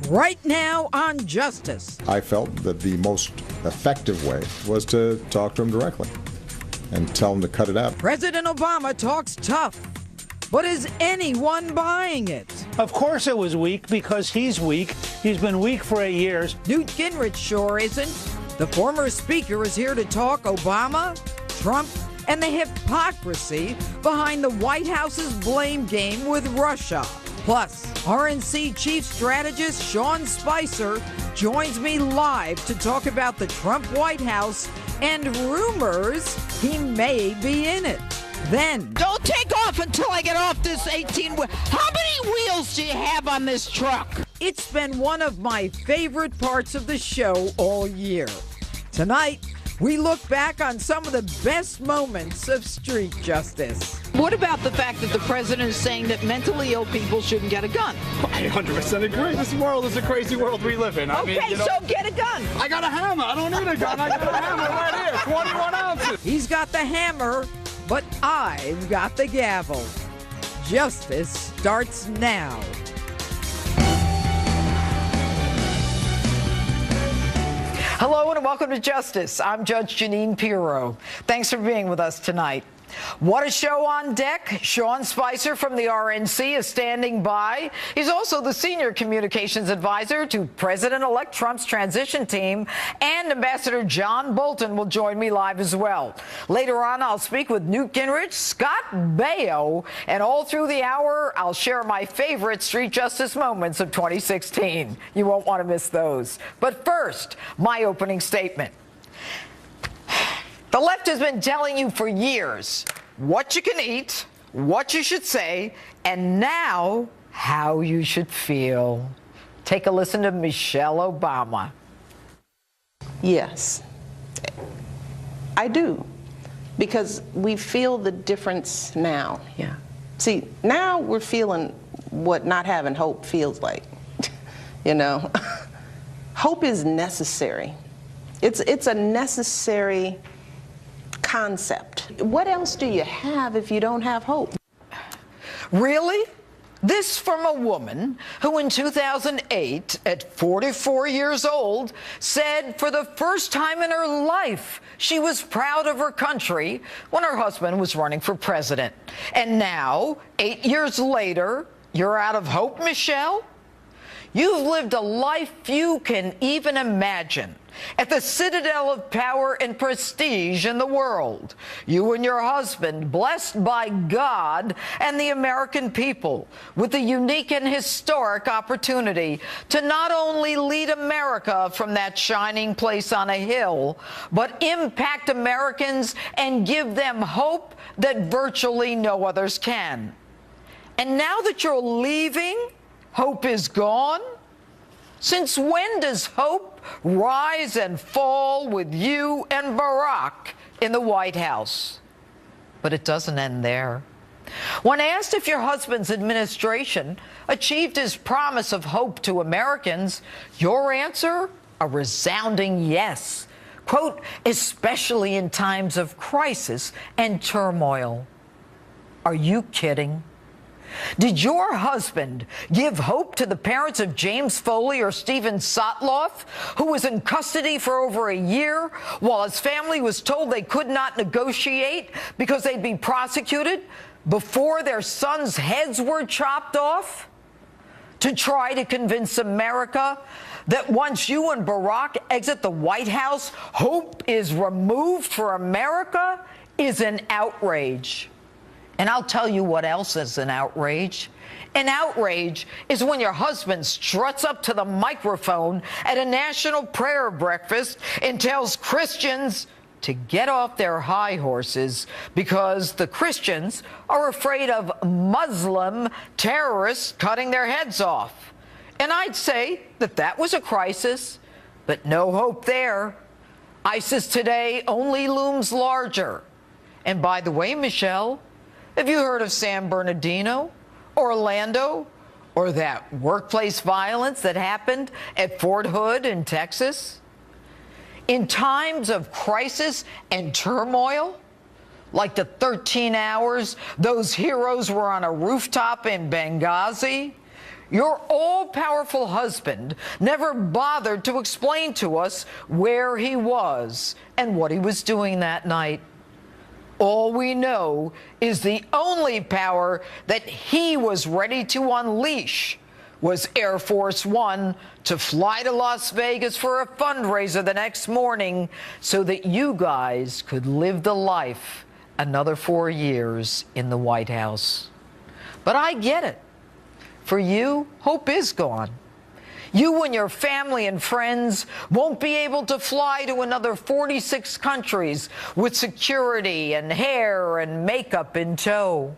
right now on Justice. I felt that the most effective way was to talk to him directly and tell him to cut it out. President Obama talks tough, but is anyone buying it? Of course it was weak, because he's weak. He's been weak for 8 years. Newt Gingrich sure isn't. The former speaker is here to talk Obama, Trump, and the hypocrisy behind the White House's blame game with Russia. Plus, RNC chief strategist Sean Spicer joins me live to talk about the Trump White House and rumors he may be in it. Then, don't take off until I get off this 18-wheel. How many wheels do you have on this truck? It's been one of my favorite parts of the show all year. Tonight, we look back on some of the best moments of street justice. What about the fact that the president is saying that mentally ill people shouldn't get a gun? I 100% agree. This world is a crazy world we live in. Okay, so get a gun. I got a hammer. I don't need a gun. I got a hammer right here, 21 ounces. He's got the hammer, but I've got the gavel. Justice starts now. Hello and welcome to Justice. I'm Judge Jeanine Pirro. Thanks for being with us tonight. What a show on deck. Sean Spicer from the RNC is standing by. He's also the senior communications advisor to President-elect Trump's transition team, and Ambassador John Bolton will join me live as well. Later on, I'll speak with Newt Gingrich, Scott Baio, and all through the hour, I'll share my favorite street justice moments of 2016. You won't want to miss those. But first, my opening statement. The left has been telling you for years what you can eat, what you should say, and now how you should feel. Take a listen to Michelle Obama. Yes, I do, because we feel the difference now. Yeah. See, now we're feeling what not having hope feels like. You know, hope is necessary. It's a necessary concept. What else do you have if you don't have hope? Really? This from a woman who in 2008, at 44 years old, said for the first time in her life she was proud of her country when her husband was running for president. And now, 8 years later, you're out of hope, Michelle? You've lived a life few can even imagine, at the citadel of power and prestige in the world. You and your husband, blessed by God and the American people, with the unique and historic opportunity to not only lead America from that shining place on a hill, but impact Americans and give them hope that virtually no others can. And now that you're leaving, hope is gone? Since when does hope rise and fall with you and Barack in the White House? But it doesn't end there. When asked if your husband's administration achieved his promise of hope to Americans, your answer, a resounding yes. Quote, especially in times of crisis and turmoil. Are you kidding? Did your husband give hope to the parents of James Foley or Stephen Sotloff, who was in custody for over a year while his family was told they could not negotiate because they'd be prosecuted before their sons' heads were chopped off? To try to convince America that once you and Barack exit the White House, hope is removed for America is an outrage. And I'll tell you what else is an outrage. An outrage is when your husband struts up to the microphone at a national prayer breakfast and tells Christians to get off their high horses because the Christians are afraid of Muslim terrorists cutting their heads off. And I'd say that that was a crisis, but no hope there. ISIS today only looms larger. And by the way, Michelle, have you heard of San Bernardino, Orlando, or that workplace violence that happened at Fort Hood in Texas? In times of crisis and turmoil, like the 13 hours those heroes were on a rooftop in Benghazi, Your all-powerful husband never bothered to explain to us where he was and what he was doing that night. All we know is the only power that he was ready to unleash was Air Force One to fly to Las Vegas for a fundraiser the next morning so that you guys could live the life another 4 years in the White House. But I get it. For you, hope is gone. You and your family and friends won't be able to fly to another 46 countries with security and hair and makeup in tow.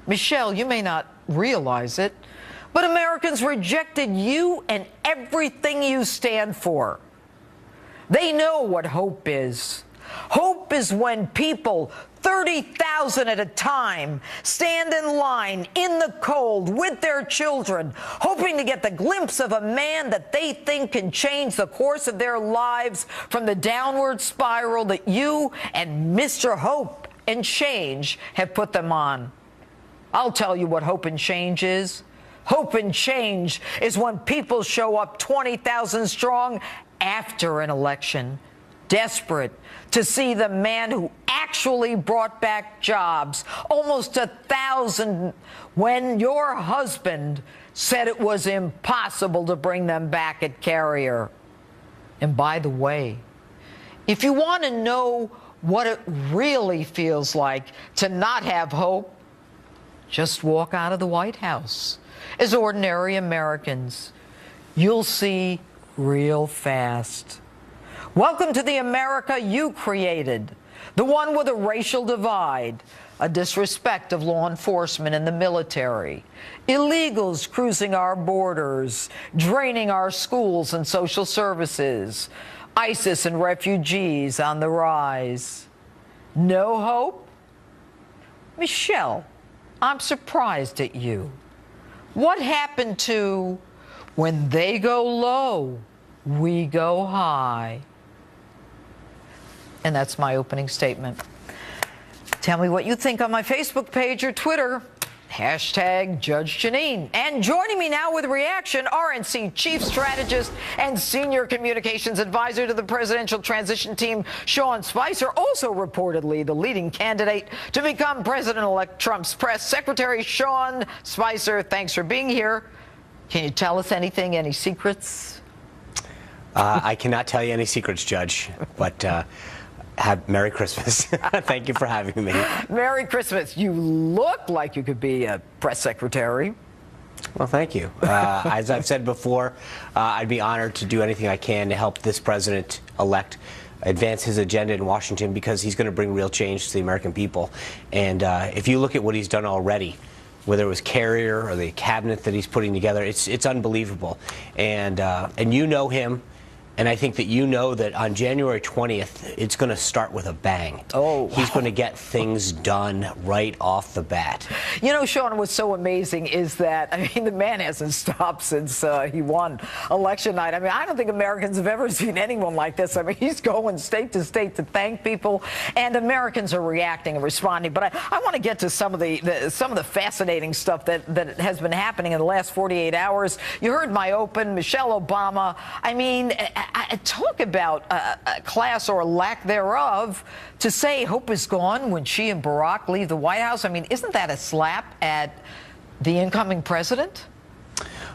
Michelle, you may not realize it, but Americans rejected you and everything you stand for. They know what hope is. Hope is when people, 30,000 at a time, stand in line in the cold with their children, hoping to get the glimpse of a man that they think can change the course of their lives from the downward spiral that you and Mr. Hope and Change have put them on. I'll tell you what hope and change is. Hope and change is when people show up 20,000 strong after an election, desperate to see the man who actually brought back jobs, almost 1,000, when your husband said it was impossible to bring them back at Carrier. And by the way, if you want to know what it really feels like to not have hope, just walk out of the White House. As ordinary Americans, you'll see real fast. Welcome to the America you created, the one with a racial divide, a disrespect of law enforcement and the military, illegals cruising our borders, draining our schools and social services, ISIS and refugees on the rise. No hope? Michelle, I'm surprised at you. What happened to when they go low, we go high? And that's my opening statement. Tell me what you think on my Facebook page or Twitter. Hashtag Judge Jeanine. And joining me now with a reaction, RNC Chief Strategist and Senior Communications Advisor to the Presidential Transition Team, Sean Spicer, also reportedly the leading candidate to become President-elect Trump's press secretary. Sean Spicer, thanks for being here. Can you tell us anything, any secrets? I cannot tell you any secrets, Judge, but Merry Christmas. Thank you for having me. Merry Christmas. You look like you could be a press secretary. Well, thank you. As I've said before, I'd be honored to do anything I can to help this president-elect advance his agenda in Washington, because he's going to bring real change to the American people. And if you look at what he's done already, whether it was Carrier or the cabinet that he's putting together, it's unbelievable. And you know him. And I think that you know that on January 20th, it's going to start with a bang. Oh, he's going to get things done right off the bat. You know, Sean, what's so amazing is that, I mean, the man hasn't stopped since he won election night. I mean, I don't think Americans have ever seen anyone like this. I mean, he's going state to state to thank people, and Americans are reacting and responding. But I want to get to some of the fascinating stuff that has been happening in the last 48 hours. You heard my open, Michelle Obama. I mean, I talk about a class or lack thereof to say hope is gone when she and Barack leave the White House. I mean, isn't that a slap at the incoming president?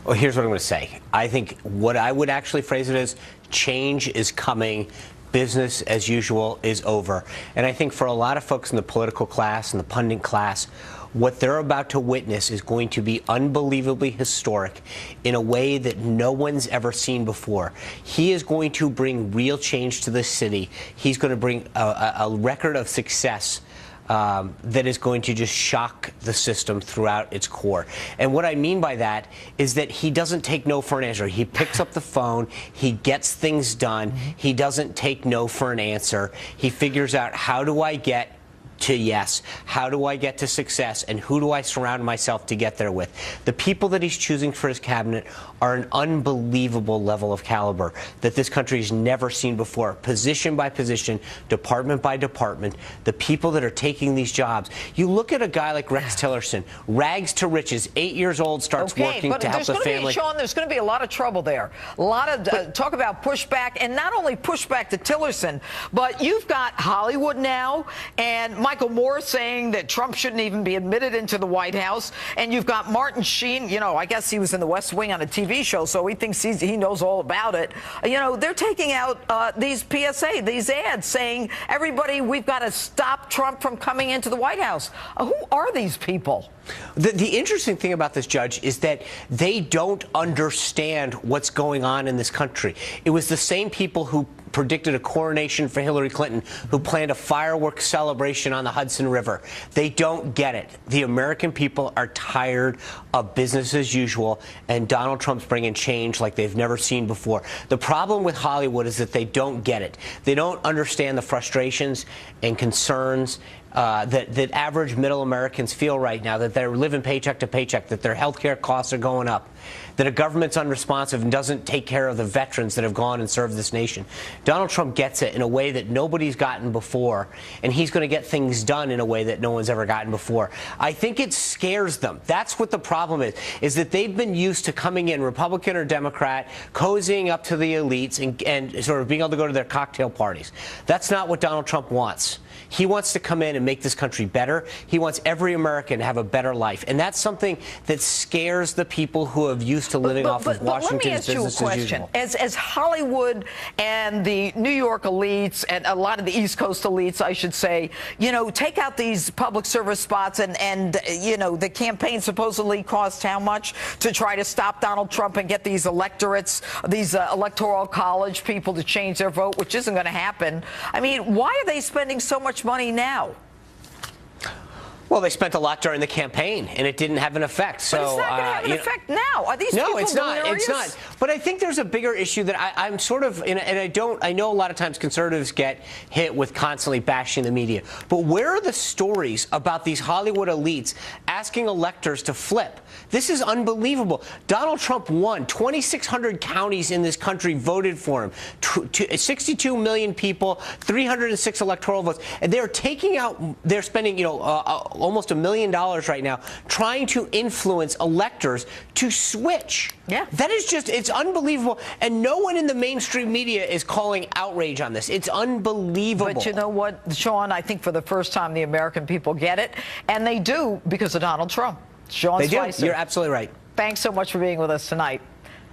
Well, here's what I'm going to say. I think what I would actually phrase it as, change is coming. Business as usual is over. And I think for a lot of folks in the political class and the pundit class, what they're about to witness is going to be unbelievably historic in a way that no one's ever seen before. He is going to bring real change to this city. He's going to bring a record of success that is going to just shock the system throughout its core. And what I mean by that is that he doesn't take no for an answer. He picks up the phone. He gets things done. He doesn't take no for an answer. He figures out, how do I get to yes? How do I get to success? And who do I surround myself to get there with? The people that he's choosing for his cabinet are an unbelievable level of caliber that this country's never seen before, position by position, department by department. The people that are taking these jobs. You look at a guy like Rex Tillerson, rags to riches, 8 years old, starts working to help the family. Sean, there's going to be a lot of trouble there. A lot of talk about pushback, and not only pushback to Tillerson, but you've got Hollywood now, and Michael Moore saying that Trump shouldn't even be admitted into the White House, and you've got Martin Sheen. You know, I guess he was in the West Wing on a TV show, so he thinks he knows all about it. You know, they're taking out these PSA, these ads saying, everybody, we've got to stop Trump from coming into the White House. Who are these people? The interesting thing about this, Judge, is that they don't understand what's going on in this country. It was the same people who predicted a coronation for Hillary Clinton, who planned a fireworks celebration on the Hudson River. They don't get it. The American people are tired of business as usual, and Donald Trump's bringing change like they've never seen before. The problem with Hollywood is that they don't get it. They don't understand the frustrations and concerns that average middle Americans feel right now, that they're living paycheck to paycheck, that their health care costs are going up, that a government's unresponsive and doesn't take care of the veterans that have gone and served this nation. Donald Trump gets it in a way that nobody's gotten before, and he's going to get things done in a way that no one's ever gotten before. I think it scares them. That's what the problem is that they've been used to coming in, Republican or Democrat, cozying up to the elites and sort of being able to go to their cocktail parties. That's not what Donald Trump wants. He wants to come in and make this country better. He wants every American to have a better life. And that's something that scares the people who have used to living off of Washington's business as usual. As Hollywood and the New York elites and a lot of the East Coast elites, I should say, you know, take out these public service spots and you know, the campaign supposedly cost how much to try to stop Donald Trump and get these electorates, these electoral college people to change their vote, which isn't going to happen. I mean, why are they spending so much money now? Well, they spent a lot during the campaign, and it didn't have an effect. So, but it's not going to have an effect now. Are these people it's not. delirious? It's not. But I think there's a bigger issue that I'm sort of, and I know a lot of times conservatives get hit with constantly bashing the media. But where are the stories about these Hollywood elites asking electors to flip? This is unbelievable. Donald Trump won. 2,600 counties in this country voted for him. 62 million people, 306 electoral votes, and they're taking out. They're spending, you know, almost $1 million right now trying to influence electors to switch. Yeah. That is just, it's unbelievable. And no one in the mainstream media is calling outrage on this. It's unbelievable. But you know what, Sean, I think for the first time the American people get it, and they do because of Donald Trump. Sean They do. Spicer. You're absolutely right. Thanks so much for being with us tonight.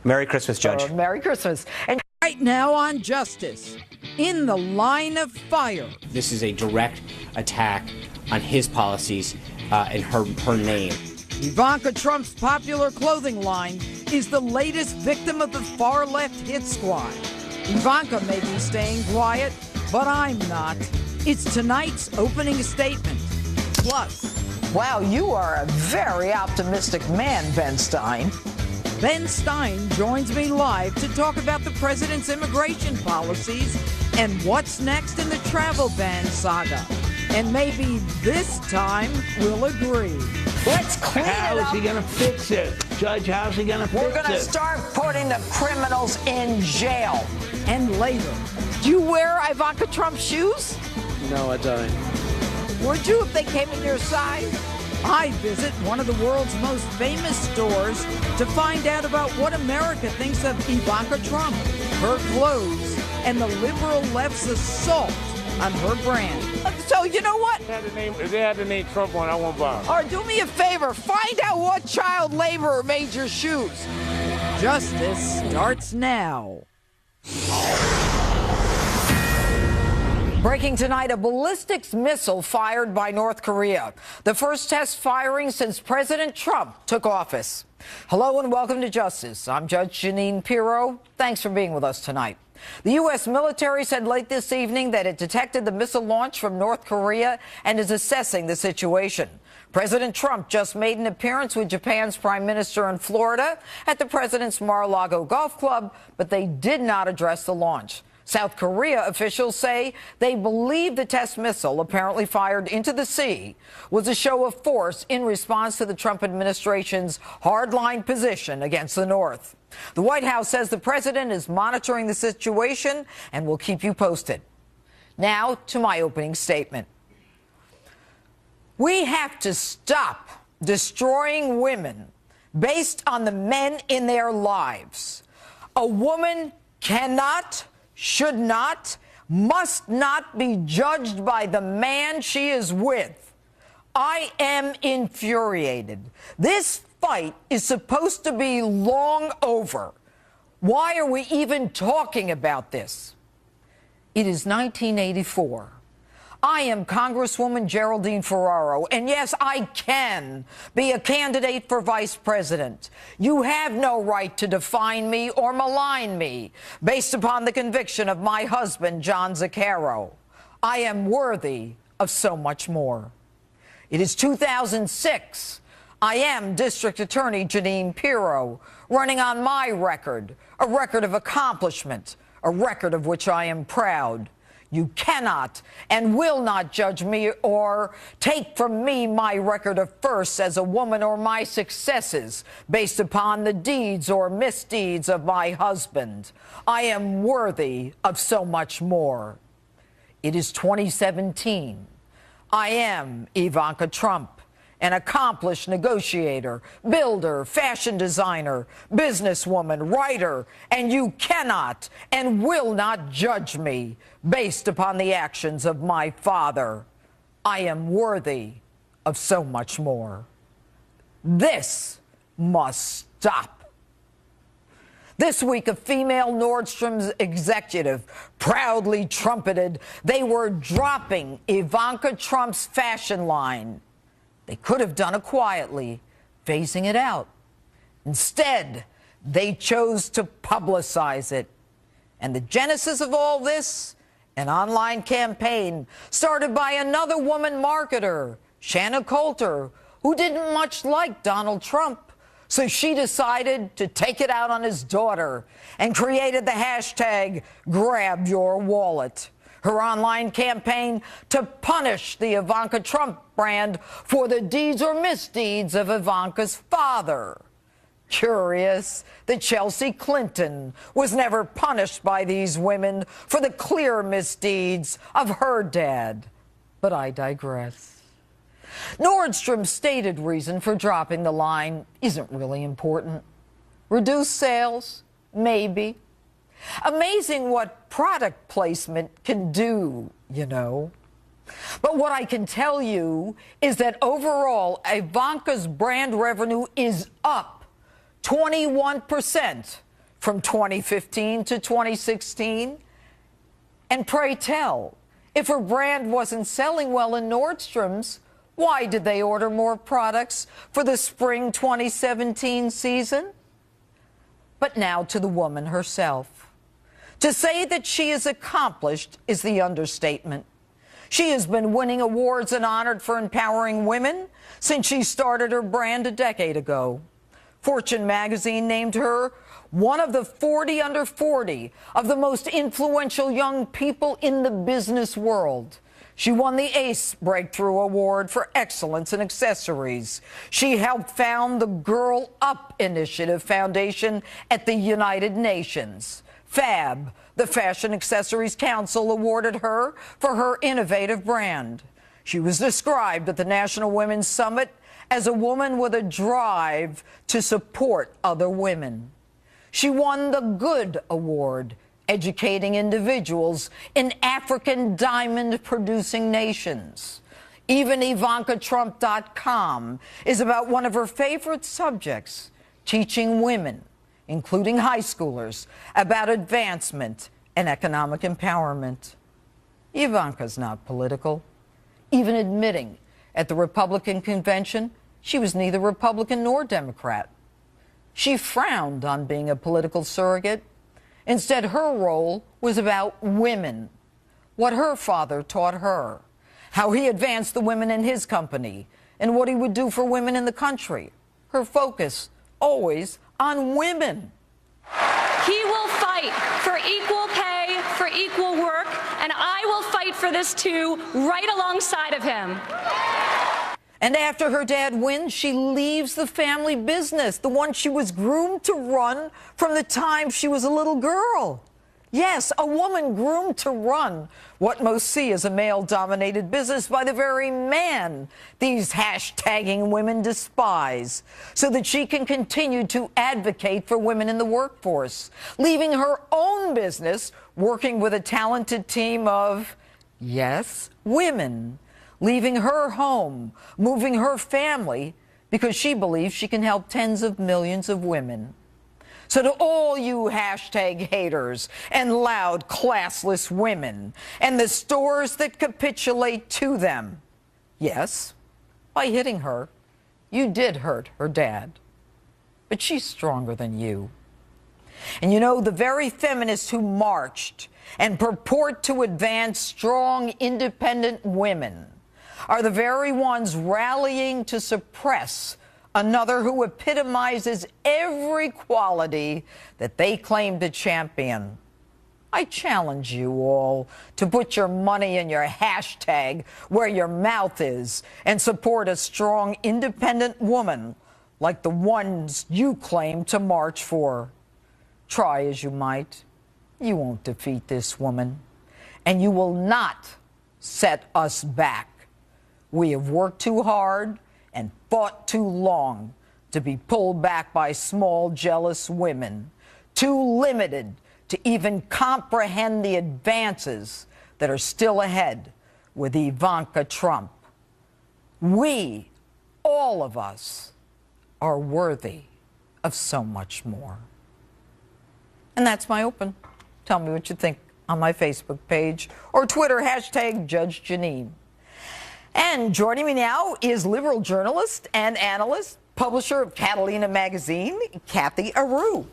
Merry Christmas, Judge. Merry Christmas. And Right now on Justice, in the line of fire. This is a direct attack on his policies and her name. Ivanka Trump's popular clothing line is the latest victim of the far-left hit squad. Ivanka may be staying quiet, but I'm not. It's tonight's opening statement. Plus, wow, you are a very optimistic man, Ben Stein. Ben Stein joins me live to talk about the president's immigration policies and what's next in the travel ban saga. And maybe this time we'll agree. Let's clean it up. How's he going to fix it? Judge, how's he going to fix it? We're going to start putting the criminals in jail. And later, Do you wear Ivanka Trump's shoes? No, I don't. would you if they came in your size? I visit one of the world's most famous stores to find out about what America thinks of Ivanka Trump, her clothes, and the liberal left's assault on her brand. So you know what? If they had the name Trump on, I won't buy them. Or do me a favor, find out what child laborer made your shoes. Justice starts now. Breaking tonight, a ballistics missile fired by North Korea. The first test firing since President Trump took office. Hello and welcome to Justice. I'm Judge Jeanine Pirro. Thanks for being with us tonight. The U.S. military said late this evening that it detected the missile launch from North Korea and is assessing the situation. President Trump just made an appearance with Japan's prime minister in Florida at the president's Mar-a-Lago Golf Club, but they did not address the launch. South Korea officials say they believe the test missile, apparently fired into the sea, was a show of force in response to the Trump administration's hardline position against the North. The White House says the president is monitoring the situation and will keep you posted. Now to my opening statement. We have to stop destroying women based on the men in their lives. A woman cannot, should not, must not be judged by the man she is with. I am infuriated. This fight is supposed to be long over. Why are we even talking about this? It is 1984. I am Congresswoman Jeanine Pirro, and yes, I can be a candidate for vice president. You have no right to define me or malign me based upon the conviction of my husband, John Zaccaro. I am worthy of so much more. It is 2006. I am District Attorney Jeanine Pirro, running on my record, a record of accomplishment, a record of which I am proud. You cannot and will not judge me or take from me my record of firsts as a woman or my successes based upon the deeds or misdeeds of my husband. I am worthy of so much more. It is 2017. I am Ivanka Trump, an accomplished negotiator, builder, fashion designer, businesswoman, writer, and you cannot and will not judge me based upon the actions of my father. I am worthy of so much more. This must stop. This week, a female Nordstrom's executive proudly trumpeted they were dropping Ivanka Trump's fashion line. They could have done it quietly, phasing it out. Instead, they chose to publicize it. And the genesis of all this, an online campaign started by another woman marketer, Shanna Coulter, who didn't much like Donald Trump. So she decided to take it out on his daughter and created the hashtag #GrabYourWallet. Her online campaign to punish the Ivanka Trump brand for the deeds or misdeeds of Ivanka's father. Curious that Chelsea Clinton was never punished by these women for the clear misdeeds of her dad. But I digress. Nordstrom's stated reason for dropping the line isn't really important. Reduced sales? Maybe. Amazing what product placement can do, you know. But what I can tell you is that overall, Ivanka's brand revenue is up 21% from 2015 to 2016. And pray tell, if her brand wasn't selling well in Nordstrom's, why did they order more products for the spring 2017 season? But now to the woman herself. To say that she is accomplished is the understatement. She has been winning awards and honored for empowering women since she started her brand a decade ago. Fortune magazine named her one of the 40 under 40 of the most influential young people in the business world. She won the ACE Breakthrough Award for Excellence in Accessories. She helped found the Girl Up Initiative Foundation at the United Nations. FAB, the Fashion Accessories Council, awarded her for her innovative brand. She was described at the National Women's Summit as a woman with a drive to support other women. She won the Good Award, educating individuals in African diamond-producing nations. Even IvankaTrump.com is about one of her favorite subjects, teaching women, including high schoolers, about advancement and economic empowerment. Ivanka's not political, even admitting at the Republican convention she was neither Republican nor Democrat. She frowned on being a political surrogate. Instead, her role was about women, what her father taught her, how he advanced the women in his company, and what he would do for women in the country. Her focus always on women. He will fight for equal pay for equal work, and I will fight for this too, right alongside of him. And after her dad wins, she leaves the family business, the one she was groomed to run from the time she was a little girl. Yes, a woman groomed to run what most see as a male-dominated business by the very man these hashtagging women despise, so that she can continue to advocate for women in the workforce, leaving her own business, working with a talented team of, yes, women, leaving her home, moving her family, because she believes she can help tens of millions of women. So to all you hashtag haters and loud, classless women and the stores that capitulate to them, yes, by hitting her, you did hurt her dad. But she's stronger than you. And you know, the very feminists who marched and purport to advance strong, independent women are the very ones rallying to suppress another who epitomizes every quality that they claim to champion. I challenge you all to put your money and your hashtag where your mouth is and support a strong, independent woman like the ones you claim to march for. Try as you might, you won't defeat this woman, and you will not set us back. We have worked too hard and fought too long to be pulled back by small, jealous women, too limited to even comprehend the advances that are still ahead with Ivanka Trump. We, all of us, are worthy of so much more. And that's my open. Tell me what you think on my Facebook page or Twitter, hashtag Judge Jeanine. And joining me now is liberal journalist and analyst, publisher of Catalina magazine, Kathy Aru.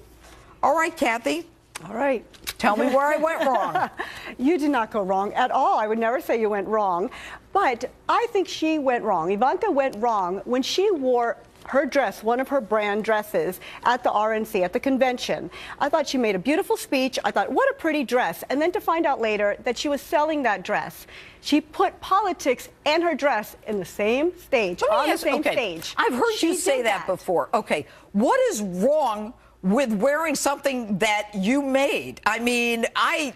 All right, Kathy. All right. Tell me where I went wrong. You did not go wrong at all. I would never say you went wrong. But I think she went wrong. Ivanka went wrong when she wore her dress, one of her brand dresses, at the RNC, at the convention. I thought she made a beautiful speech. I thought, what a pretty dress. And then to find out later that she was selling that dress. She put politics and her dress in the same stage, on the same stage. I've heard you say that before. Okay, what is wrong with wearing something that you made? I mean, I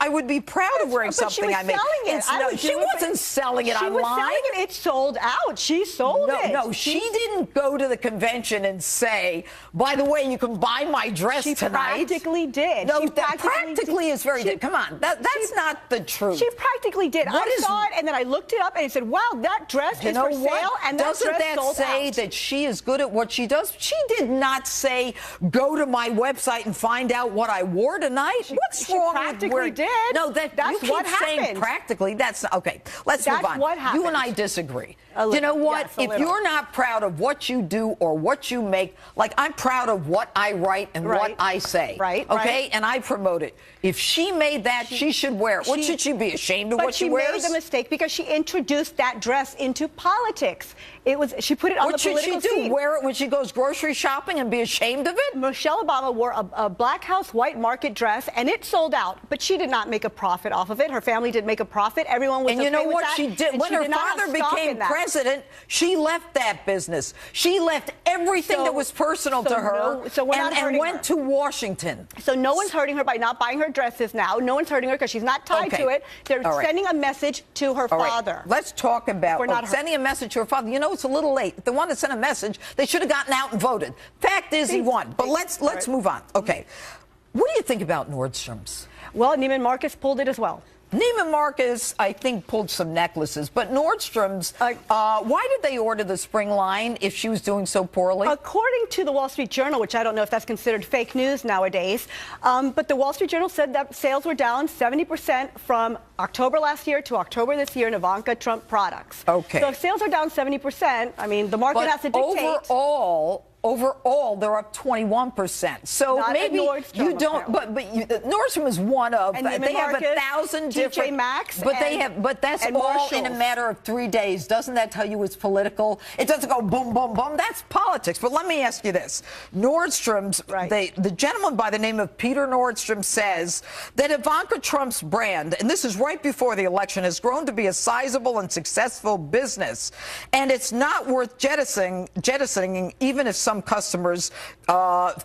would be proud of wearing something I made. She wasn't selling it online. She was selling it. It sold out. She sold it. No, she didn't go to the convention and say, by the way, you can buy my dress tonight. She practically did. No, that practically is very good. Come on, that's not the truth. She practically did. I saw it, and then I looked it up, and I said, wow, that dress is for sale, and that dress sold out. Doesn't that say that she is good at what she does? She did not say, go to my website and find out what I wore tonight. What's wrong with wearing? Did. No, that's you keep what saying happened. Practically. That's okay. Let's move on. What happened. You and I disagree. You know what? Yes, if you're not proud of what you do or what you make, like I'm proud of what I write and what I say. Right. Okay, and I promote it. If she made that, she should wear it. What should she be ashamed of what she wears? But she made the mistake because she introduced that dress into politics. She put it on the political scene. What should she do? Wear it when she goes grocery shopping and be ashamed of it? Michelle Obama wore a Black House white market dress, and it sold out. But she did not make a profit off of it. Her family didn't make a profit. Everyone was okay with that. And you know what she did? When her father became president, she left that business. She left everything that was personal to her and went to Washington. So no one's hurting her by not buying her dresses now. No one's hurting her because she's not tied to it. They're sending a message to her father. Let's talk about sending a message to her father. You know, it's a little late. If they wanted to send a message, they should have gotten out and voted. Fact is, he won. But let's move on. Okay. What do you think about Nordstrom's? Well, Neiman Marcus pulled it as well. Neiman Marcus, I think, pulled some necklaces, but Nordstrom's, why did they order the spring line if she was doing so poorly? According to the Wall Street Journal, which I don't know if that's considered fake news nowadays, but the Wall Street Journal said that sales were down 70% from October last year to October this year in Ivanka Trump products. Okay. So if sales are down 70%, I mean, the market has to dictate. Overall, overall, they're up 21%. So Not at maybe Nordstrom, you don't. apparently. But Nordstrom is one of. And They Neiman have Marcus, 1,000 TJ different. Maxx, But they and- have. But that's and all in a Marshalls. matter of 3 days. Doesn't that tell you it's political? It doesn't go boom, boom, boom. That's politics. But let me ask you this: Nordstrom's. Right. The gentleman by the name of Peter Nordstrom says that Ivanka Trump's brand, and this is right before the election, has grown to be a sizable and successful business, and it's not worth jettisoning even if some customers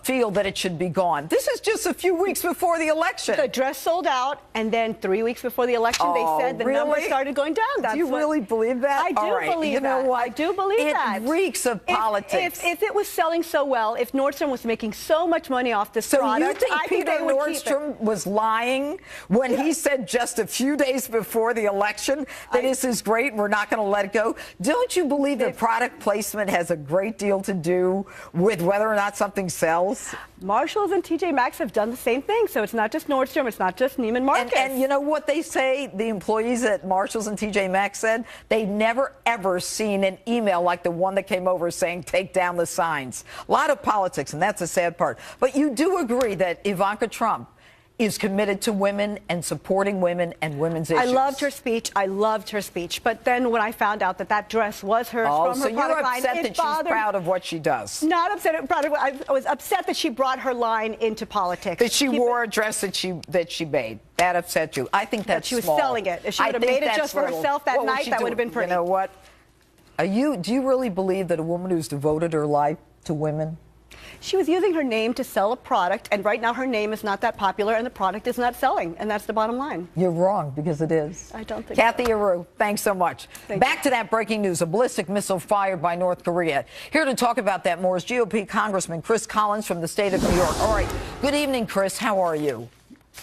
feel that it should be gone. This is just a few weeks before the election. The dress sold out, and then 3 weeks before the election, they said the numbers really? started going down. That's do you really believe that? I do All right. believe you know that. What? I do believe that. It reeks of politics. If it was selling so well, if Nordstrom was making so much money off this So product, you think I think Peter they would keep it. Nordstrom was lying when he said just a few days before the election that this is great and we're not going to let it go? Don't you believe that product placement has a great deal to do with whether or not something sells? Marshalls and TJ Maxx have done the same thing, so it's not just Nordstrom, it's not just Neiman Marcus. And you know what they say, the employees at Marshalls and TJ Maxx said? They've never, ever seen an email like the one that came over saying, take down the signs. A lot of politics, and that's the sad part. But you do agree that Ivanka Trump is committed to women and supporting women and women's issues. I loved her speech. I loved her speech. But then when I found out that that dress was hers from her so product you're line, upset it that she's bothered proud of what she does? Not upset. I was upset that she brought her line into politics. That she wore a dress that she made. That upset you. I think that's she was small. selling it. If she I would have think made it that's just for little. herself that What night, she that do? would have been pretty. You know what? Do you really believe that a woman who's devoted her life to women? She was using her name to sell a product, and right now her name is not that popular, and the product is not selling, and that's the bottom line. You're wrong, because it is. I don't think Kathy so. Aru, thanks so much. Back to that breaking news, a ballistic missile fired by North Korea. Here to talk about that more is GOP Congressman Chris Collins from the state of New York. All right, good evening, Chris. How are you?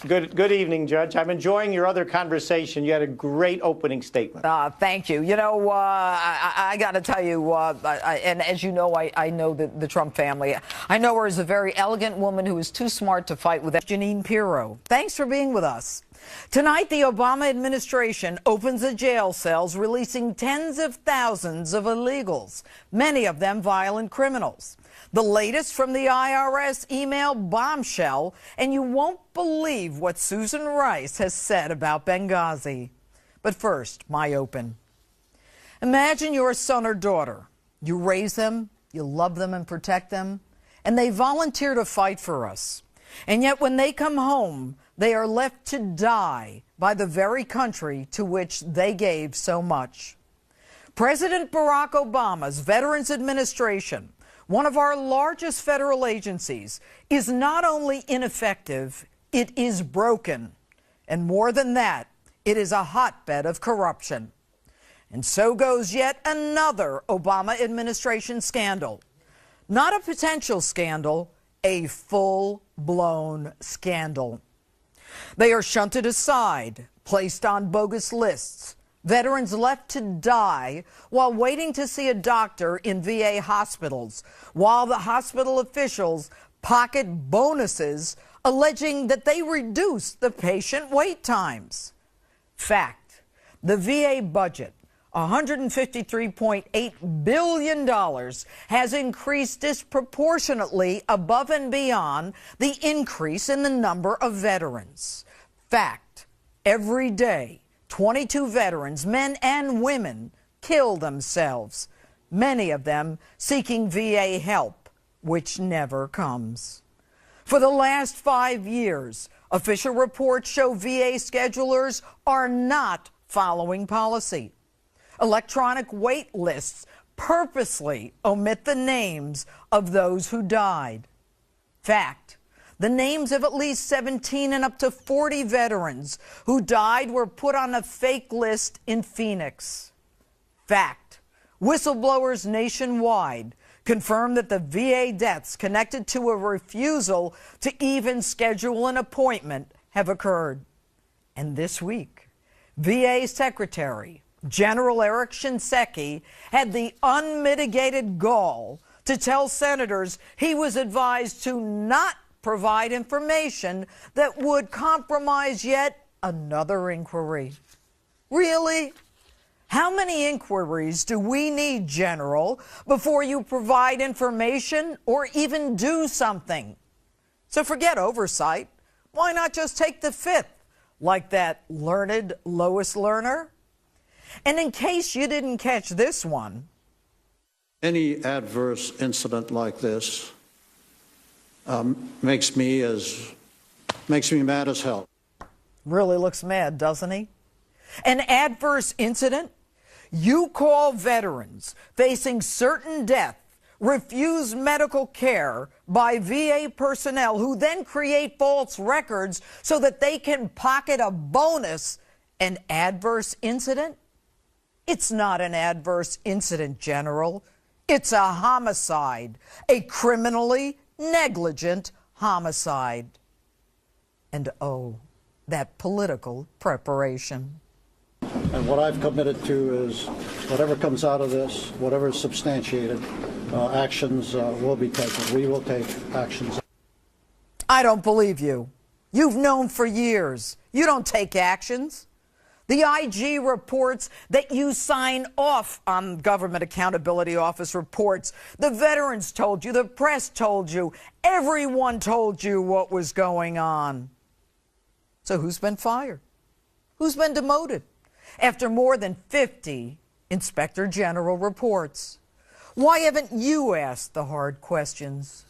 Good evening, Judge. I'm enjoying your other conversation. You had a great opening statement. Thank you. You know, I got to tell you, and as you know, I know the Trump family. I know her as a very elegant woman who is too smart to fight with Jeanine Pirro. Thanks for being with us. Tonight, the Obama administration opens the jail cells, releasing tens of thousands of illegals, many of them violent criminals. The latest from the IRS email bombshell, and you won't believe what Susan Rice has said about Benghazi. But first, my open. Imagine your son or daughter. You raise them, you love them and protect them, and they volunteer to fight for us. And yet when they come home, they are left to die by the very country to which they gave so much. President Barack Obama's Veterans Administration, one of our largest federal agencies, is not only ineffective, it is broken. And more than that, it is a hotbed of corruption. And so goes yet another Obama administration scandal. Not a potential scandal, a full-blown scandal. They are shunted aside, placed on bogus lists. Veterans left to die while waiting to see a doctor in VA hospitals, while the hospital officials pocket bonuses alleging that they reduce the patient wait times. Fact, the VA budget, $153.8 billion, has increased disproportionately above and beyond the increase in the number of veterans. Fact, every day, 22 veterans, men and women, kill themselves, many of them seeking VA help, which never comes. For the last 5 years, official reports show VA schedulers are not following policy. Electronic wait lists purposely omit the names of those who died. Fact, the names of at least 17 and up to 40 veterans who died were put on a fake list in Phoenix. Fact, whistleblowers nationwide confirm that the VA deaths connected to a refusal to even schedule an appointment have occurred. And this week, VA Secretary General Eric Shinseki had the unmitigated gall to tell senators he was advised to not provide information that would compromise yet another inquiry. Really? How many inquiries do we need, General, before you provide information or even do something? So forget oversight. Why not just take the fifth, like that learned Lois Lerner? And in case you didn't catch this one, any adverse incident like this makes me mad as hell. Really looks mad, doesn't he? An adverse incident? You call veterans facing certain death refuse medical care by VA personnel who then create false records so that they can pocket a bonus, an adverse incident? It's not an adverse incident, General. It's a homicide, a criminally negligent homicide. And oh, that political preparation. And what I've committed to is whatever comes out of this, whatever is substantiated, actions will be taken. We will take actions. I don't believe you. You've known for years. You don't take actions. The IG reports that you sign off on Government Accountability Office reports. The veterans told you, the press told you, everyone told you what was going on. So who's been fired? Who's been demoted? After more than 50 Inspector General reports. Why haven't you asked the hard questions?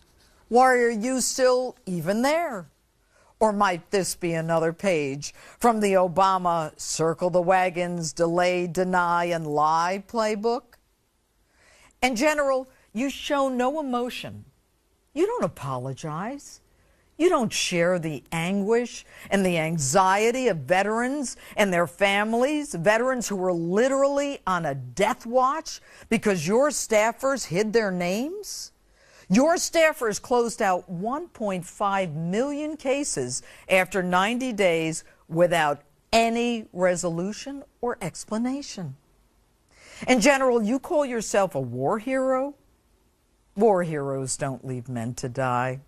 Why are you still even there? Or might this be another page from the Obama circle the wagons, delay, deny, and lie playbook? And General, you show no emotion. You don't apologize. You don't share the anguish and the anxiety of veterans and their families, veterans who were literally on a death watch because your staffers hid their names. Your staffers closed out 1.5 million cases after 90 days without any resolution or explanation. And General, you call yourself a war hero? War heroes don't leave men to die.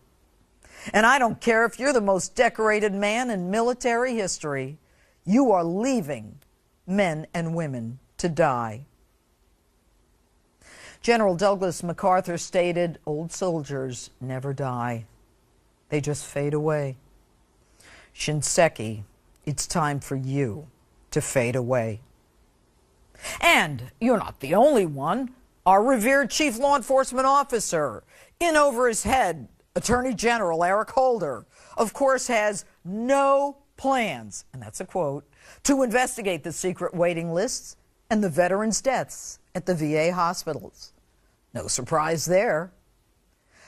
And I don't care if you're the most decorated man in military history. You are leaving men and women to die. General Douglas MacArthur stated, "Old soldiers never die. They just fade away." Shinseki, it's time for you to fade away. And you're not the only one. Our revered Chief Law Enforcement Officer, in over his head, Attorney General Eric Holder, of course, has no plans, and that's a quote, to investigate the secret waiting lists and the veterans' deaths at the VA hospitals. No surprise there.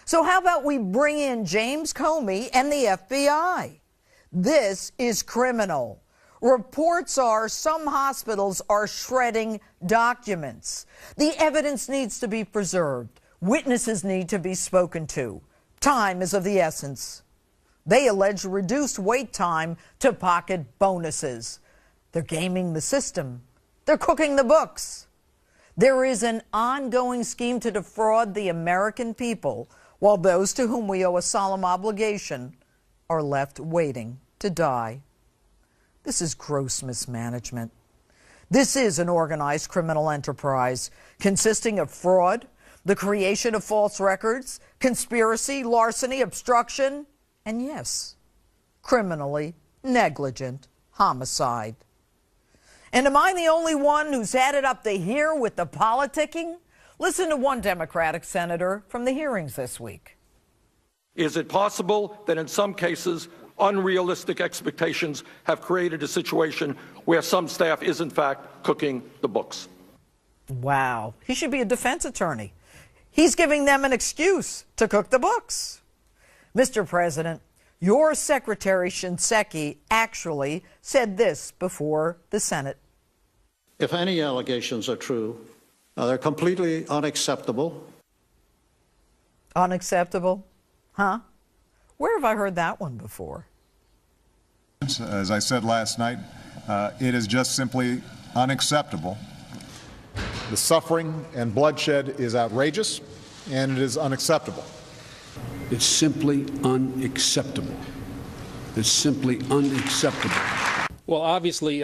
So how about we bring in James Comey and the FBI? This is criminal. Reports are some hospitals are shredding documents. The evidence needs to be preserved. Witnesses need to be spoken to. Time is of the essence. They allege reduced wait time to pocket bonuses. They're gaming the system. They're cooking the books. There is an ongoing scheme to defraud the American people, while those to whom we owe a solemn obligation are left waiting to die. This is gross mismanagement. This is an organized criminal enterprise consisting of fraud, the creation of false records, conspiracy, larceny, obstruction, and yes, criminally negligent homicide. And am I the only one who's added up the here with the politicking? Listen to one Democratic senator from the hearings this week. Is it possible that in some cases unrealistic expectations have created a situation where some staff is in fact cooking the books? Wow, he should be a defense attorney. He's giving them an excuse to cook the books. Mr. President, your Secretary Shinseki actually said this before the Senate. If any allegations are true, they're completely unacceptable. Unacceptable? Huh? Where have I heard that one before? As I said last night, it is just simply unacceptable. The suffering and bloodshed is outrageous, and it is unacceptable. It's simply unacceptable. It's simply unacceptable. Well, obviously,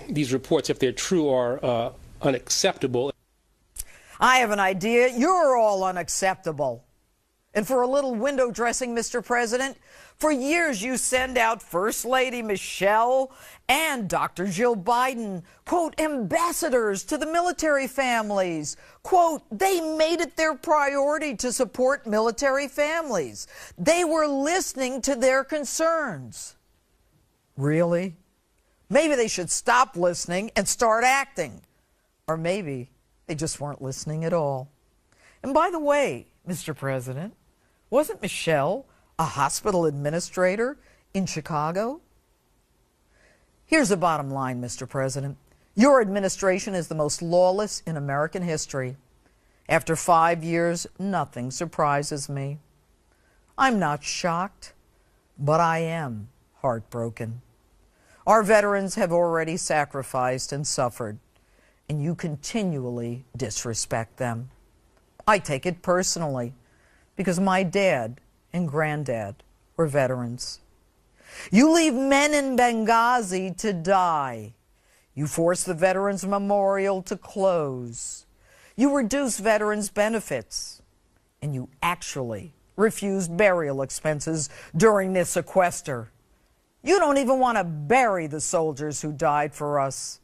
these reports, if they're true, are unacceptable. I have an idea. You're all unacceptable. And for a little window dressing, Mr. President, for years you send out First Lady Michelle and Dr. Jill Biden, quote, ambassadors to the military families. Quote, they made it their priority to support military families. They were listening to their concerns. Really? Maybe they should stop listening and start acting. Or maybe they just weren't listening at all. And by the way, Mr. President, wasn't Michelle a hospital administrator in Chicago? Here's the bottom line, Mr. President. Your administration is the most lawless in American history. After 5 years, nothing surprises me. I'm not shocked, but I am heartbroken. Our veterans have already sacrificed and suffered, and you continually disrespect them. I take it personally because my dad and granddad were veterans. You leave men in Benghazi to die. You force the Veterans Memorial to close. You reduce veterans' benefits. And you actually refuse burial expenses during this sequester. You don't even want to bury the soldiers who died for us.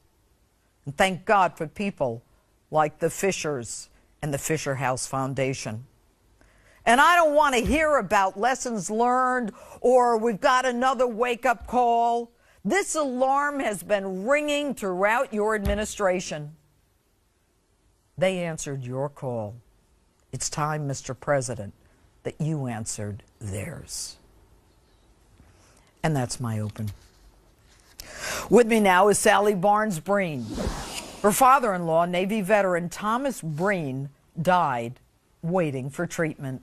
And thank God for people like the Fishers and the Fisher House Foundation. And I don't want to hear about lessons learned or we've got another wake-up call. This alarm has been ringing throughout your administration. They answered your call. It's time, Mr. President, that you answered theirs. And that's my open. With me now is Sally Barnes-Breen. Her father-in-law, Navy veteran Thomas Breen, died waiting for treatment.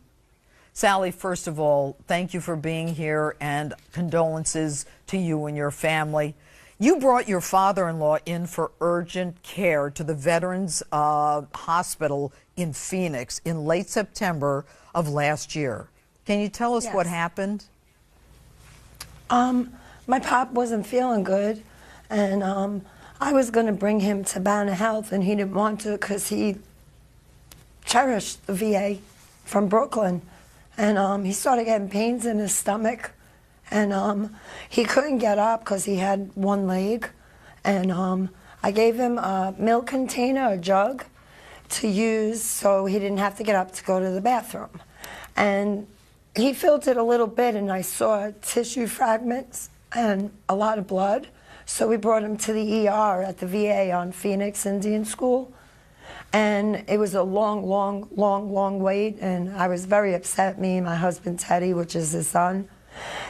Sally, first of all, thank you for being here and condolences to you and your family. You brought your father-in-law in for urgent care to the Veterans Hospital in Phoenix in late September of last year. Can you tell us what happened? My pop wasn't feeling good, and I was going to bring him to Banner Health, and he didn't want to because he cherished the VA from Brooklyn. And he started getting pains in his stomach, and he couldn't get up because he had one leg. And I gave him a milk container, a jug, to use so he didn't have to get up to go to the bathroom. And he filled it a little bit, and I saw tissue fragments and a lot of blood. So we brought him to the ER at the VA on Phoenix Indian School. And it was a long wait, and I was very upset, me and my husband Teddy, which is his son.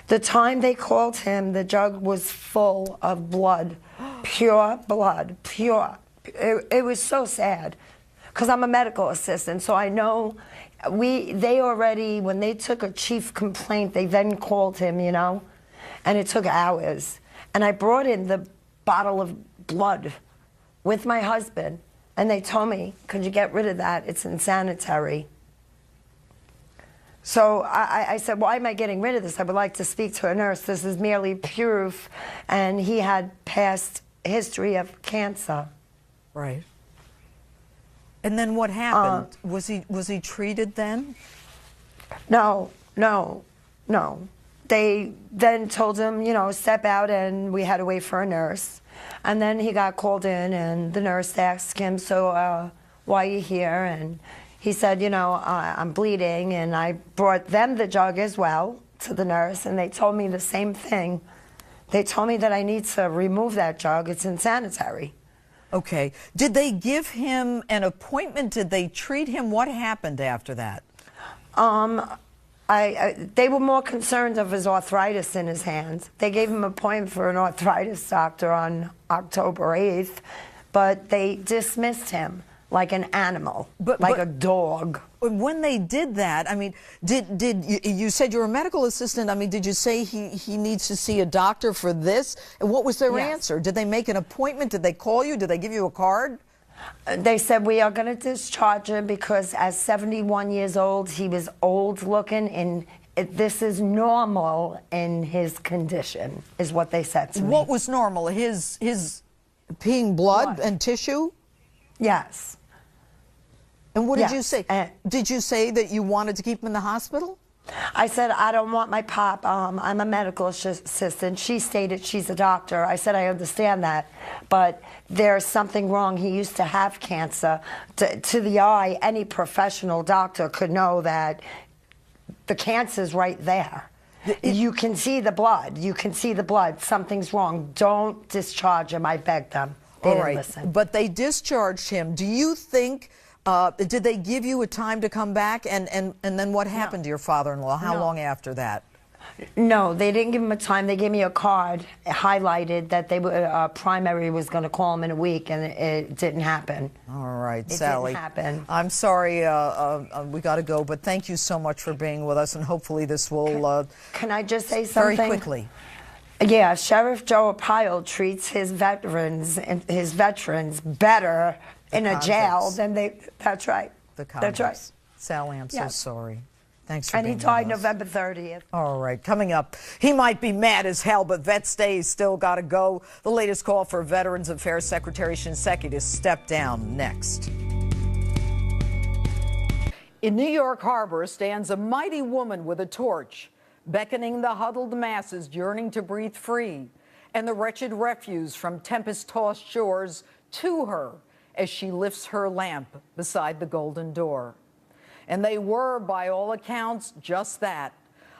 The time they called him, the jug was full of blood, pure blood, pure. It was so sad, because I'm a medical assistant, so I know they already, when they took a chief complaint, they then called him, you know, and it took hours. And I brought in the bottle of blood with my husband. And they told me, could you get rid of that? It's insanitary. So I said, why am I getting rid of this? I would like to speak to a nurse. This is merely proof. And he had past history of cancer. Right. And then what happened? Was he treated then? No. They then told him, you know, step out, and we had to wait for a nurse. And then he got called in, and the nurse asked him, so why are you here? And he said, you know, I'm bleeding. And I brought them the jug as well to the nurse, and they told me the same thing. They told me that I need to remove that jug. It's insanitary. Okay. Did they give him an appointment? Did they treat him? What happened after that? They were more concerned of his arthritis in his hands. They gave him an appointment for an arthritis doctor on October 8th, but they dismissed him like an animal, like a dog. When they did that, I mean, you said you're a medical assistant. I mean, did you say he needs to see a doctor for this? And what was their answer? Did they make an appointment? Did they call you? Did they give you a card? They said, we are going to discharge him because at 71 years old, he was old looking, and this is normal in his condition, is what they said to me. What was normal? His peeing blood and tissue? Yes. And what did you Yes, say? Did you say that you wanted to keep him in the hospital? I said, I don't want my pop. I'm a medical assistant. She stated she's a doctor. I said, I understand that, but there's something wrong. He used to have cancer. To the eye, any professional doctor could know that the cancer's right there. You can see the blood. You can see the blood. Something's wrong. Don't discharge him. I begged them. They didn't listen. But they discharged him. Do you think, did they give you a time to come back? And then what happened to your father-in-law? How long after that? No, they didn't give him a time. They gave me a card highlighted that they primary was going to call him in a week, and it didn't happen. All right, it Sally. Didn't happen. I'm sorry, we got to go, but thank you so much for being with us, and hopefully this will. Can I just say something? Very quickly. Yeah, Sheriff Joe Arpaio treats his veterans better in a jail than they. That's right. That's right. Sally, I'm so sorry. Thanks for and being he died with us. November 30th. All right, coming up, he might be mad as hell, but Vets Day still got to go. The latest call for Veterans Affairs Secretary Shinseki to step down next. In New York Harbor stands a mighty woman with a torch, beckoning the huddled masses yearning to breathe free, and the wretched refuse from tempest-tossed shores to her as she lifts her lamp beside the golden door. And they were, by all accounts, just that.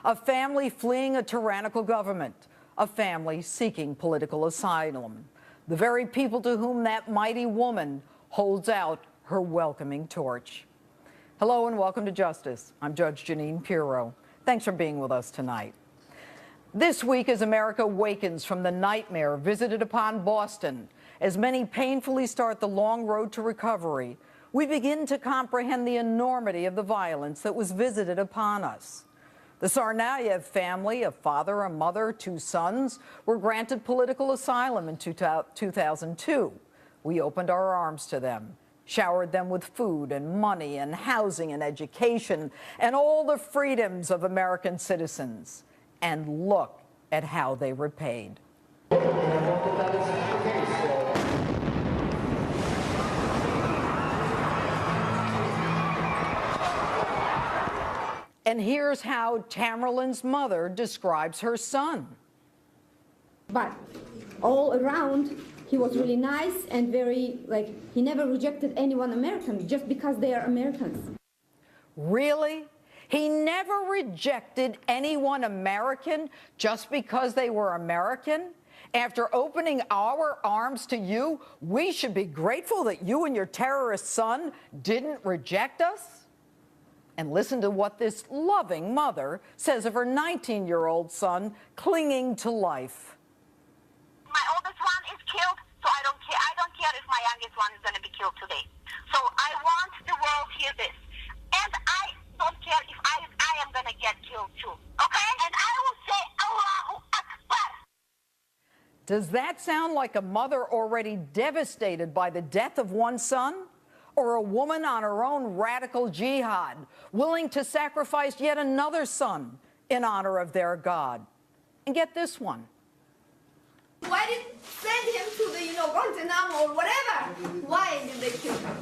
A family fleeing a tyrannical government, a family seeking political asylum. The very people to whom that mighty woman holds out her welcoming torch. Hello and welcome to Justice. I'm Judge Jeanine Pirro. Thanks for being with us tonight. This week, as America wakens from the nightmare visited upon Boston, as many painfully start the long road to recovery, we begin to comprehend the enormity of the violence that was visited upon us. The Tsarnaev family, a father, a mother, 2 sons, were granted political asylum in 2002. We opened our arms to them, showered them with food and money and housing and education and all the freedoms of American citizens. And look at how they repaid. And here's how Tamerlane's mother describes her son. But all around, he was really nice and very, he never rejected anyone American just because they are Americans. Really? He never rejected anyone American just because they were American? After opening our arms to you, we should be grateful that you and your terrorist son didn't reject us? And listen to what this loving mother says of her 19-year-old son clinging to life. My oldest one is killed, so I don't care. I don't care if my youngest one is going to be killed today. So I want the world to hear this. And I don't care if I am going to get killed too. Okay? And I will say Allahu Akbar. Does that sound like a mother already devastated by the death of one son? Or a woman on her own radical jihad, willing to sacrifice yet another son in honor of their God? And get this one. Why did they send him to the, Guantanamo or whatever? Why did they kill him?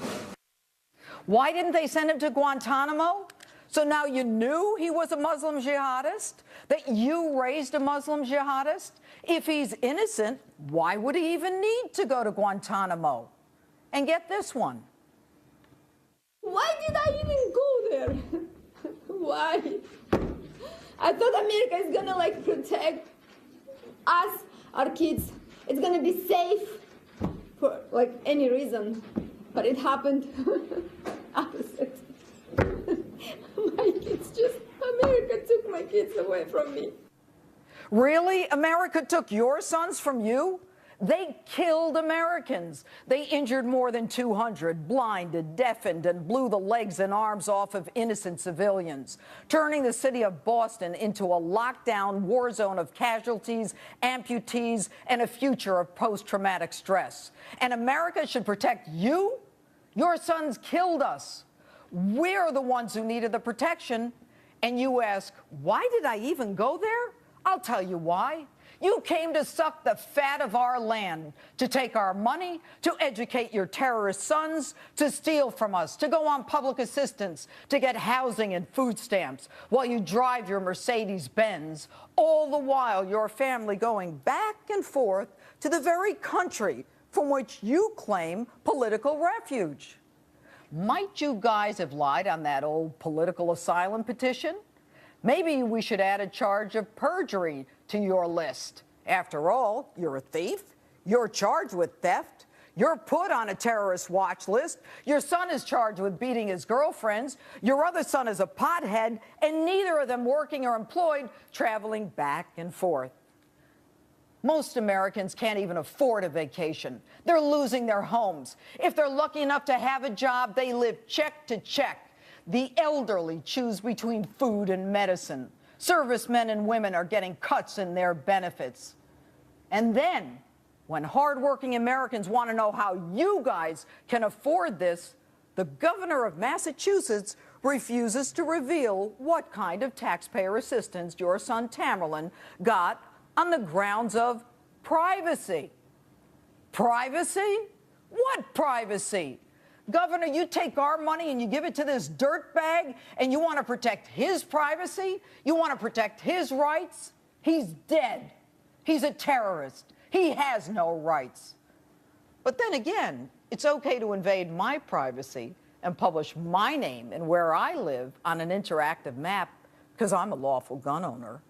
Why didn't they send him to Guantanamo? So now you knew he was a Muslim jihadist? That you raised a Muslim jihadist? If he's innocent, why would he even need to go to Guantanamo? And get this one. Why did I even go there? Why? I thought America is gonna protect us, our kids. It's gonna be safe for any reason, but it happened opposite. My kids America took my kids away from me. Really? America took your sons from you? They killed Americans. They injured more than 200, blinded, deafened, and blew the legs and arms off of innocent civilians, turning the city of Boston into a lockdown war zone of casualties, amputees, and a future of post-traumatic stress. And America should protect you? Your sons killed us. We're the ones who needed the protection. And you ask, why did I even go there? I'll tell you why. You came to suck the fat of our land, to take our money, to educate your terrorist sons, to steal from us, to go on public assistance, to get housing and food stamps while you drive your Mercedes-Benz, all the while your family going back and forth to the very country from which you claim political refuge. Might you guys have lied on that old political asylum petition? Maybe we should add a charge of perjury to your list. After all, you're a thief, you're charged with theft, you're put on a terrorist watch list, your son is charged with beating his girlfriends, your other son is a pothead, and neither of them working or employed, traveling back and forth. Most Americans can't even afford a vacation. They're losing their homes. If they're lucky enough to have a job, they live check to check. The elderly choose between food and medicine. Servicemen and women are getting cuts in their benefits. And then, when hardworking Americans want to know how you guys can afford this, the governor of Massachusetts refuses to reveal what kind of taxpayer assistance your son Tamerlan got on the grounds of privacy. Privacy? What privacy? Governor, you take our money and you give it to this dirtbag and you want to protect his privacy? You want to protect his rights? He's dead. He's a terrorist. He has no rights. But then again, it's okay to invade my privacy and publish my name and where I live on an interactive map because I'm a lawful gun owner.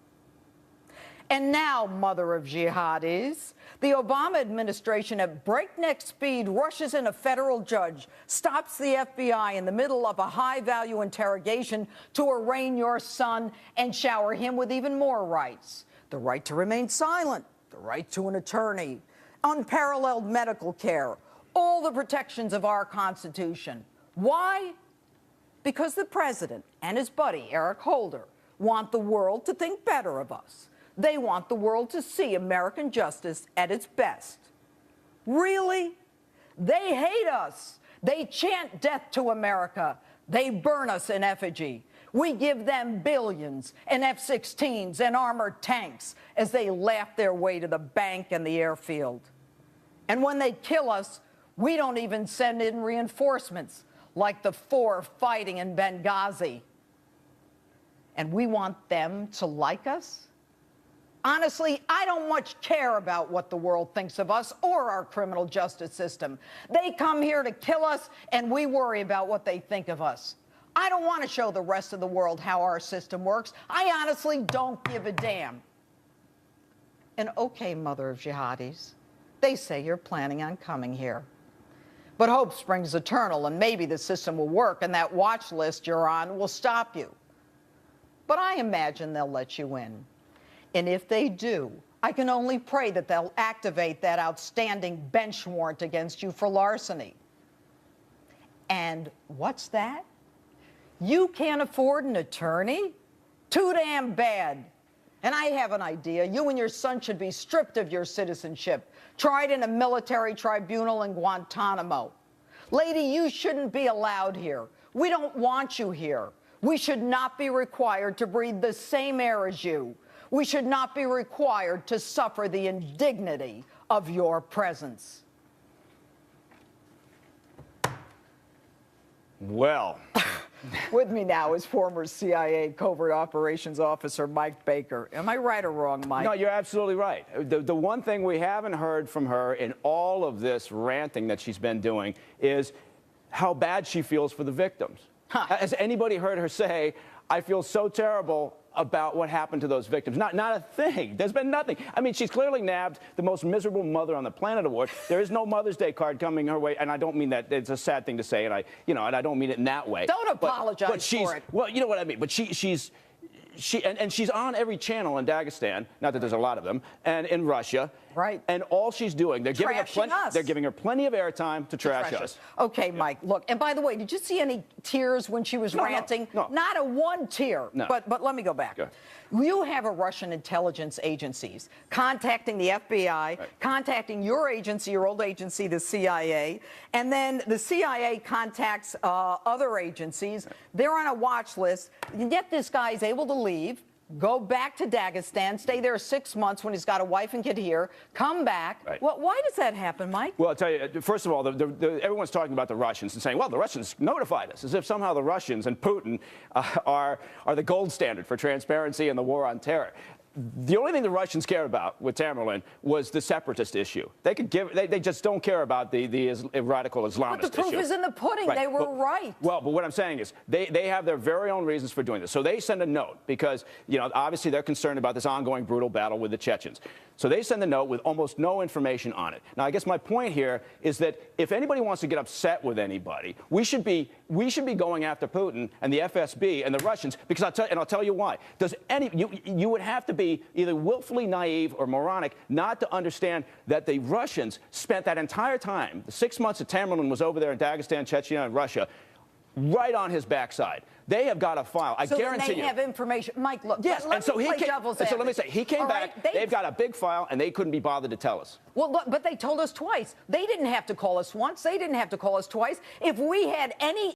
And now, mother of jihadis, the Obama administration at breakneck speed rushes in a federal judge, stops the FBI in the middle of a high-value interrogation to arraign your son and shower him with even more rights. The right to remain silent, the right to an attorney, unparalleled medical care, all the protections of our Constitution. Why? Because the president and his buddy, Eric Holder, want the world to think better of us. They want the world to see American justice at its best. Really? They hate us. They chant death to America. They burn us in effigy. We give them billions and F-16s and armored tanks as they laugh their way to the bank and the airfield. And when they kill us, we don't even send in reinforcements like the 4 fighting in Benghazi. And we want them to like us? Honestly, I don't much care about what the world thinks of us or our criminal justice system. They come here to kill us, and we worry about what they think of us. I don't want to show the rest of the world how our system works. I honestly don't give a damn. And okay, mother of jihadis, they say you're planning on coming here. But hope springs eternal, and maybe the system will work, and that watch list you're on will stop you. But I imagine they'll let you in. And if they do, I can only pray that they'll activate that outstanding bench warrant against you for larceny. And what's that? You can't afford an attorney? Too damn bad. And I have an idea. You and your son should be stripped of your citizenship, tried in a military tribunal in Guantanamo. Lady, you shouldn't be allowed here. We don't want you here. We should not be required to breathe the same air as you. We should not be required to suffer the indignity of your presence. Well. With me now is former CIA Covert Operations Officer Mike Baker. Am I right or wrong, Mike? No, you're absolutely right. The one thing we haven't heard from her in all of this ranting that she's been doing is how bad she feels for the victims. Has anybody heard her say, I feel so terrible about what happened to those victims? Not a thing. There's been nothing. I mean, she's clearly nabbed the most miserable mother on the planet award. There is no Mother's Day card coming her way, and I don't mean that. It's a sad thing to say, and I don't mean it in that way. Don't apologize for it. Well, you know what I mean. But she's on every channel in Dagestan. Not that there's a lot of them, and in Russia. Right. And all she's doing, they're giving her plenty of airtime to trash us. Okay, Mike, look, and by the way, did you see any tears when she was ranting? No. Not a one tear. No. But let me go back. You have a Russian intelligence agencies contacting the FBI, contacting your agency, your old agency, the CIA, and then the CIA contacts other agencies. They're on a watch list. Yet this guy is able to leave, go back to Dagestan, stay there 6 months when he's got a wife and kid here, come back. Right. Well, why does that happen, Mike? Well, I'll tell you, first of all, everyone's talking about the Russians and saying, well, the Russians notified us, as if somehow the Russians and Putin are the gold standard for transparency and the war on terror. The only thing the Russians cared about with Tamerlan was the separatist issue. They just don't care about the radical Islamist issue. But the proof is in the pudding. Right. They were right. Well, but what I'm saying is they have their very own reasons for doing this. So they send a note because, you know, obviously they're concerned about this ongoing brutal battle with the Chechens. So they send a note with almost no information on it. Now, I guess my point here is that if anybody wants to get upset with anybody, we should be going after Putin and the FSB and the Russians, because I'll tell you why. You would have to be either willfully naive or moronic not to understand that the Russians spent that entire time, the 6 months that Tamerlan was over there in Dagestan, Chechnya, and Russia, right on his backside. They have got a file. I guarantee you. So they have information. Mike, look. Yes, let me play devil's advocate. So let me say, he came back. They've got a big file, and they couldn't be bothered to tell us. Well, look, but they told us twice. They didn't have to call us once. They didn't have to call us twice. If we had any